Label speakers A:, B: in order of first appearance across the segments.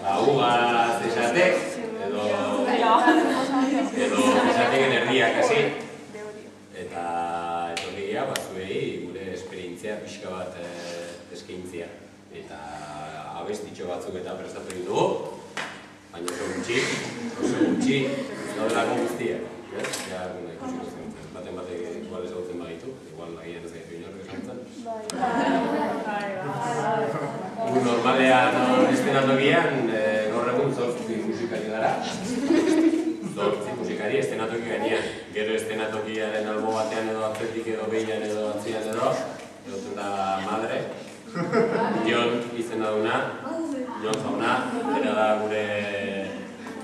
A: ugaz esatek, edo esateken erdiak hasi. Eta etorria batzuei gure esperientzia pixka bat eskaintzia. Eta abestitxo batzuk eta prestatu ditugu, baina oso gutxi, daudelako guztiak. Baten batek igual ezagutzen bagitu, igual agian ez gaitu inork ezagutzen. Normalean estenatokian, gaur egun 8 musikari gara. 8 musikari estenatoki gainean. Gero estenatokiaren albo batean edo atzetik edo behian edo atzian edo, egoten da madre. Jon izena duna, Jon jauna, bera da gure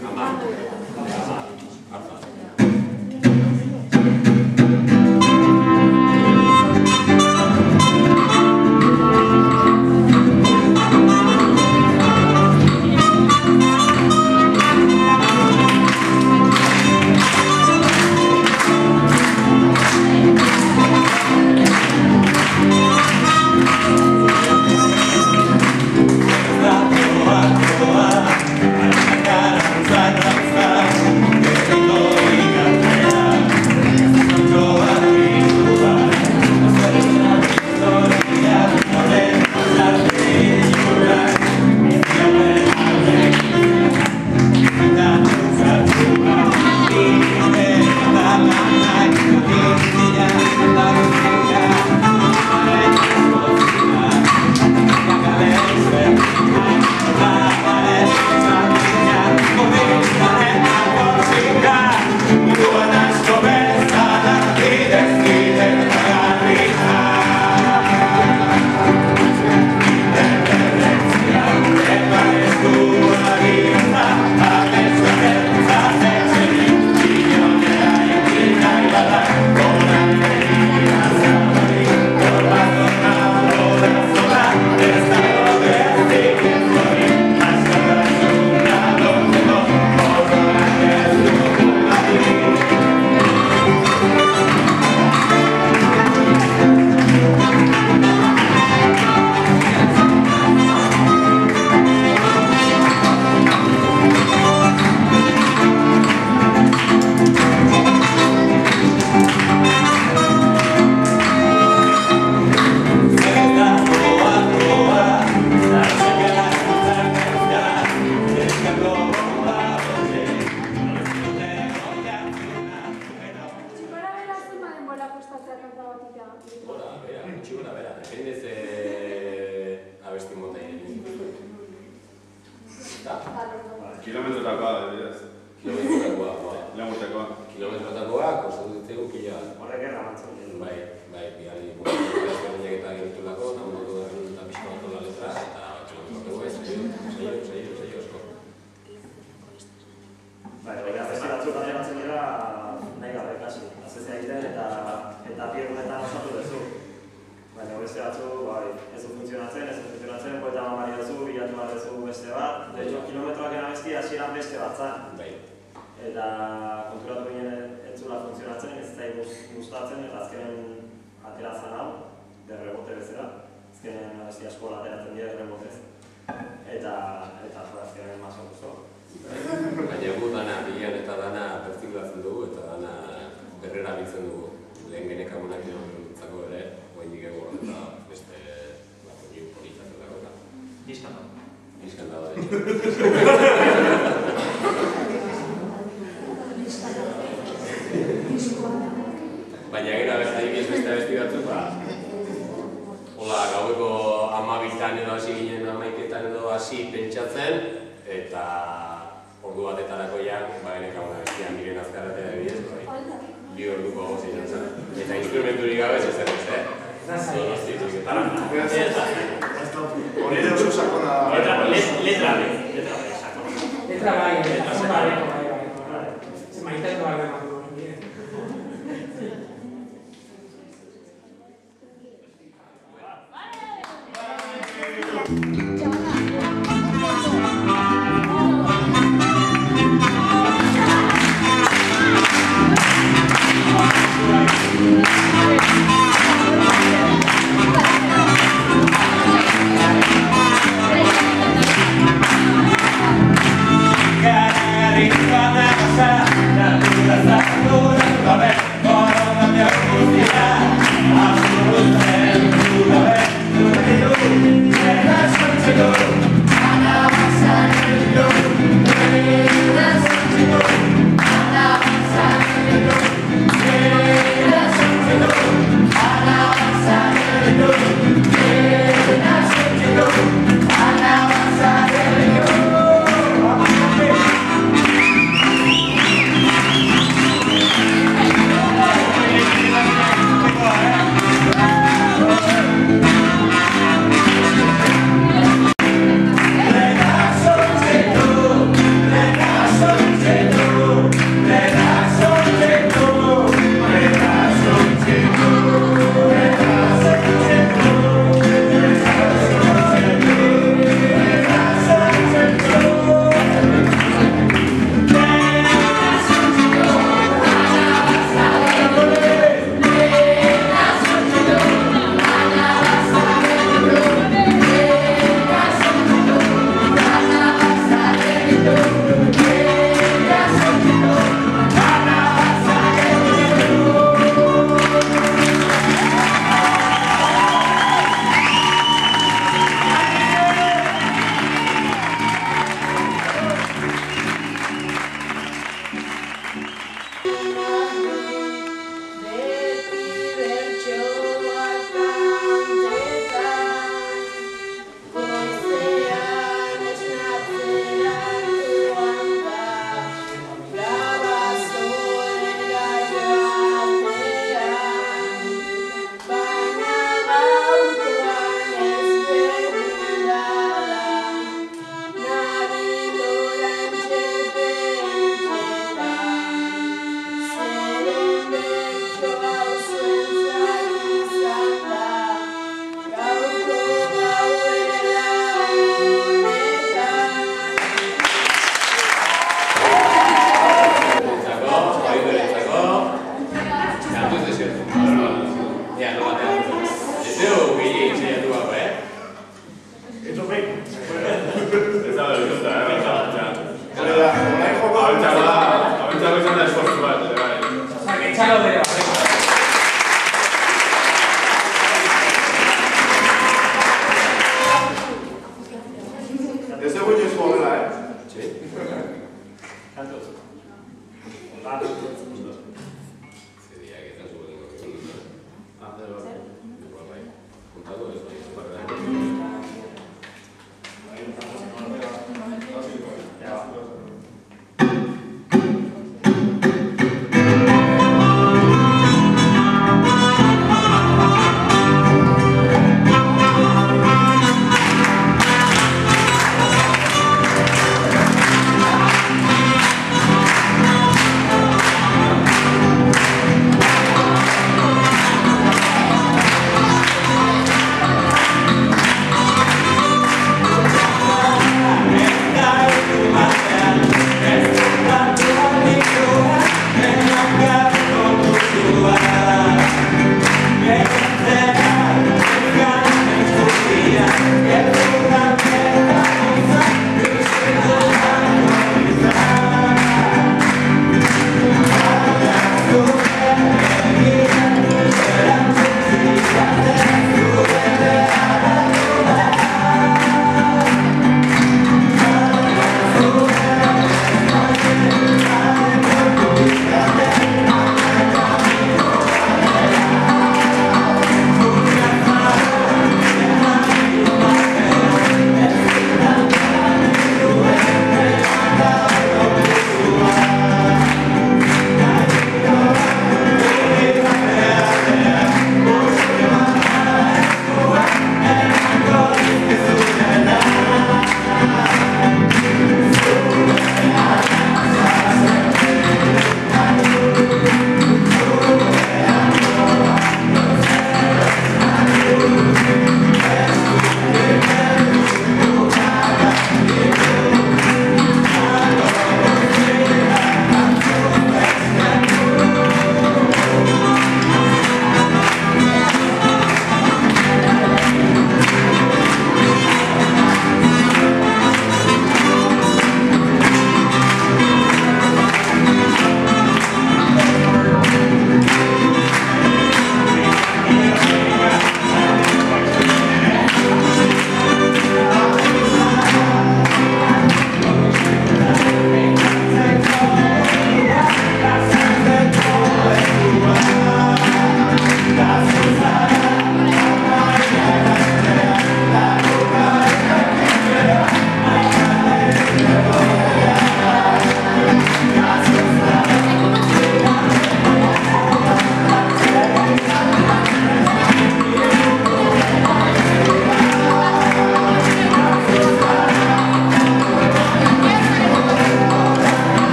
A: ama.
B: Kilometrotakoa, bidez.
A: Kilometrotakoa, kostatu ditzegu pila.
C: Horrek errabatzen.
A: Bai, bigali. Ezberdinak eta gertulako, eta motu eta pixka bat la letra, eta kilometrotakoa ez, saio asko.
C: Bai, abesti batzuk ateratzen dira nahi gabe kasi. Azezea egiten eta pierunetan osatu duzu. Baina beste batzuk, ez du funtzionatzen, poeta mamari duzu, bilatu bat duzu beste bat. De hecho, kilometroak abesti hasieran beste bat zan. Eta konturatu ginen entzula funtzionatzen, ez zaigu gustatzen, eta azkenen ateratzen hau, derrebote bezala. Azkenen abesti asko ateratzen dira derrebotez. Eta azkenen maso gusto.
A: Baina gu dana, bilan eta dana bertikulatzen dugu, eta dana berrera biltzen dugu. Lehen genekamunak kilometrotzako ere, goindik ego eta beste niu politatzen dago eta.
C: Diskan da.
A: Diskan da, baina gero beste abesti batzuk, hola, gaueko 12 edo hasi ginen 11 edo hasi pentsatzen, eta ordu batetarako ja, genekamunak bestian diren azkarratea bidez, 2 orduko hau ziren zen. Eta instrumenturik gabe ez zer ez, Donostitik eta
B: Horire oso sakona.
C: Letra bai,
D: Zemaiteko bai.
A: Zeu!